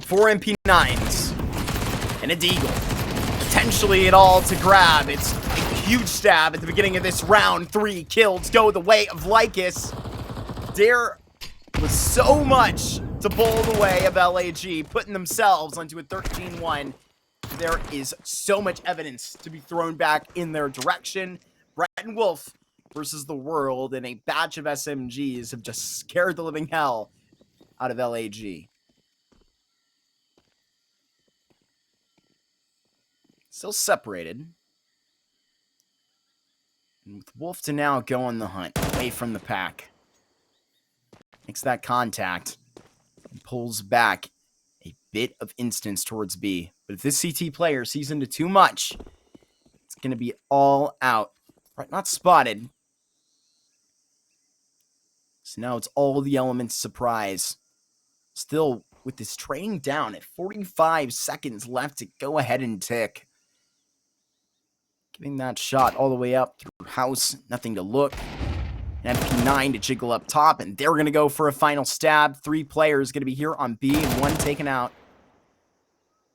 Four MP9s and a Deagle. Potentially it all to grab. It's a huge stab at the beginning of this round. 3 kills go the way of Lycus. There was so much to pull the way of LAG, putting themselves onto a 13-1. There is so much evidence to be thrown back in their direction. Brett and Wolf versus the world, and a batch of SMGs have just scared the living hell out of LAG. Still separated. And with Wolf to now go on the hunt, away from the pack. Makes that contact. And pulls back a bit of instance towards B. But if this CT player sees into too much, it's going to be all out. Right, not spotted. So now it's all the elements surprise. Still, with this trading down at 45 seconds left to go ahead and tick. Giving that shot all the way up through house. Nothing to look. An MP9 to jiggle up top, and they're going to go for a final stab. 3 players going to be here on B, and 1 taken out.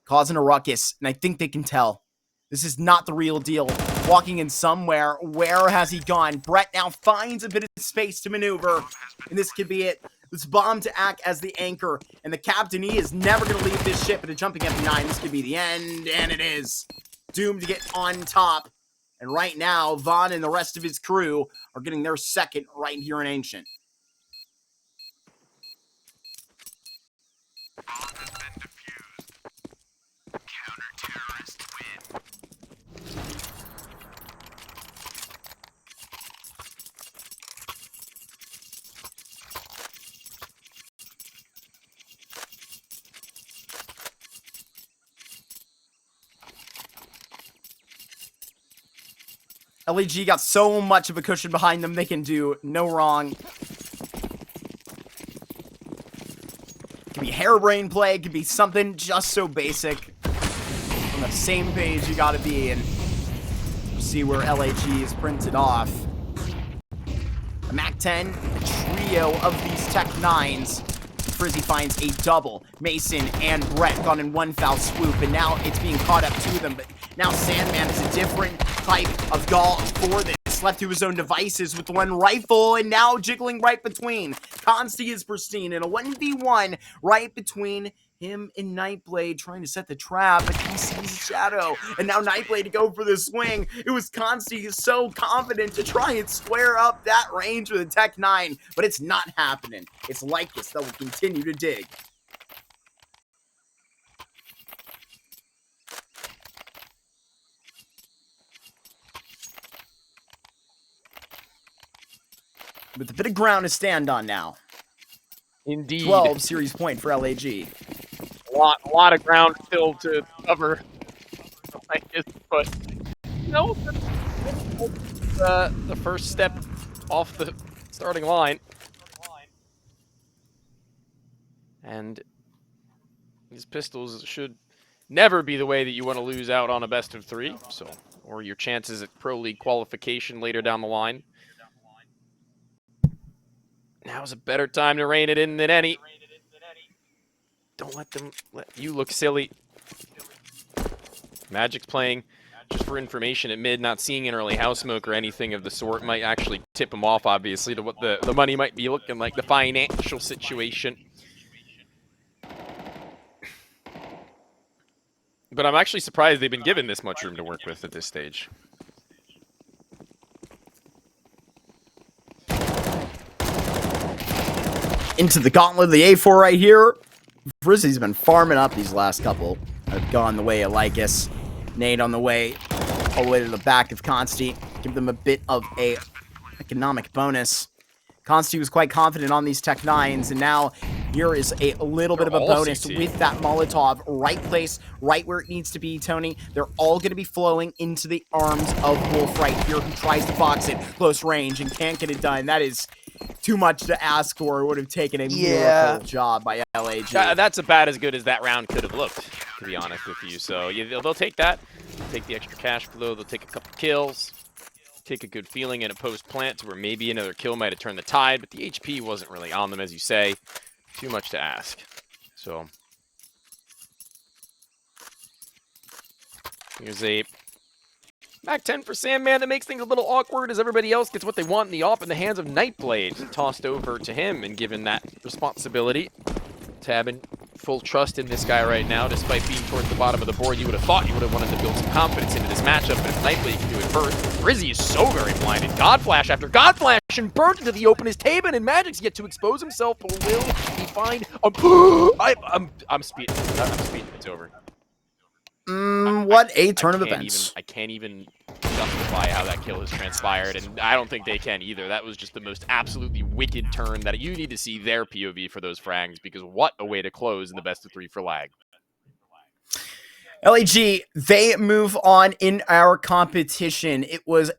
Causing a ruckus, and I think they can tell. This is not the real deal. Walking in somewhere. Where has he gone? Brett now finds a bit of space to maneuver, and this could be it. This bomb to act as the anchor, and the captain, he is never going to leave this ship at a jumping MP9. This could be the end, and it is. Doomed to get on top. And right now, Vaughn and the rest of his crew are getting their second right here in Ancient. LEG got so much of a cushion behind them, they can do no wrong. It can be harebrained play, it could be something just so basic. On the same page you gotta be, and see where LAG is printed off. A MAC-10, a trio of these Tech 9s. Frizzy finds a double. Mason and Brett gone in one foul swoop, and now it's being caught up to them, but now Sandman is a different type of doll for this. Left to his own devices with one rifle, and now jiggling right between. Consti is pristine in a 1v1 right between him and Nightblade, trying to set the trap, but he sees a shadow. And now Nightblade to go for the swing. It was Consti who's so confident to try and square up that range with a Tech 9, but it's not happening. It's Lycus that will continue to dig. With a bit of ground to stand on now. Indeed. 12 series point for LAG. A lot of ground still to cover. But no. the first step off the starting line. And these pistols should never be the way that you want to lose out on a best of 3, so, or your chances at Pro League qualification later down the line. Now's a better time to rein it in than any. Don't let them let you look silly. Magic's playing, just for information, at mid, not seeing an early house smoke or anything of the sort. Might actually tip him off, obviously, to what the money might be looking like, the financial situation. But I'm actually surprised they've been given this much room to work with at this stage. Into the gauntlet of the A4 right here. Frizzy's been farming up these last couple. Have gone the way of Lycus. Nade on the way, all the way to the back of Consti. Give them a bit of a economic bonus. Consti was quite confident on these Tech 9s, and now here is a little bit of a bonus with that Molotov. Right place, right where it needs to be, Tony. They're all going to be flowing into the arms of Wolf right here, who tries to box it close range and can't get it done. That is too much to ask for. It would have taken a miracle job by LAG. That's about as good as that round could have looked, to be honest with you. So yeah, they'll take that. They'll take the extra cash flow. They'll take a couple kills. Take a good feeling in a post-plant to where maybe another kill might have turned the tide, but the HP wasn't really on them, as you say. Too much to ask. So here's a Mac 10 for Sandman that makes things a little awkward as everybody else gets what they want in the op in the hands of Nightblade. Tossed over to him and given that responsibility. Tabin full trust in this guy right now, despite being towards the bottom of the board. You would have thought you would have wanted to build some confidence into this matchup, but if Nightblade can do it first, Frizzy is so very blinded. Godflash after Godflash and burnt into the open is Tabin, and Magic's yet to expose himself, but will he find I'm speeding. It's over. What a turn of events. I can't even justify how that kill has transpired, and I don't think they can either. That was just the most absolutely wicked turn that you need to see their POV for those frags, because what a way to close in the best of 3 for lag. LAG, they move on in our competition. It was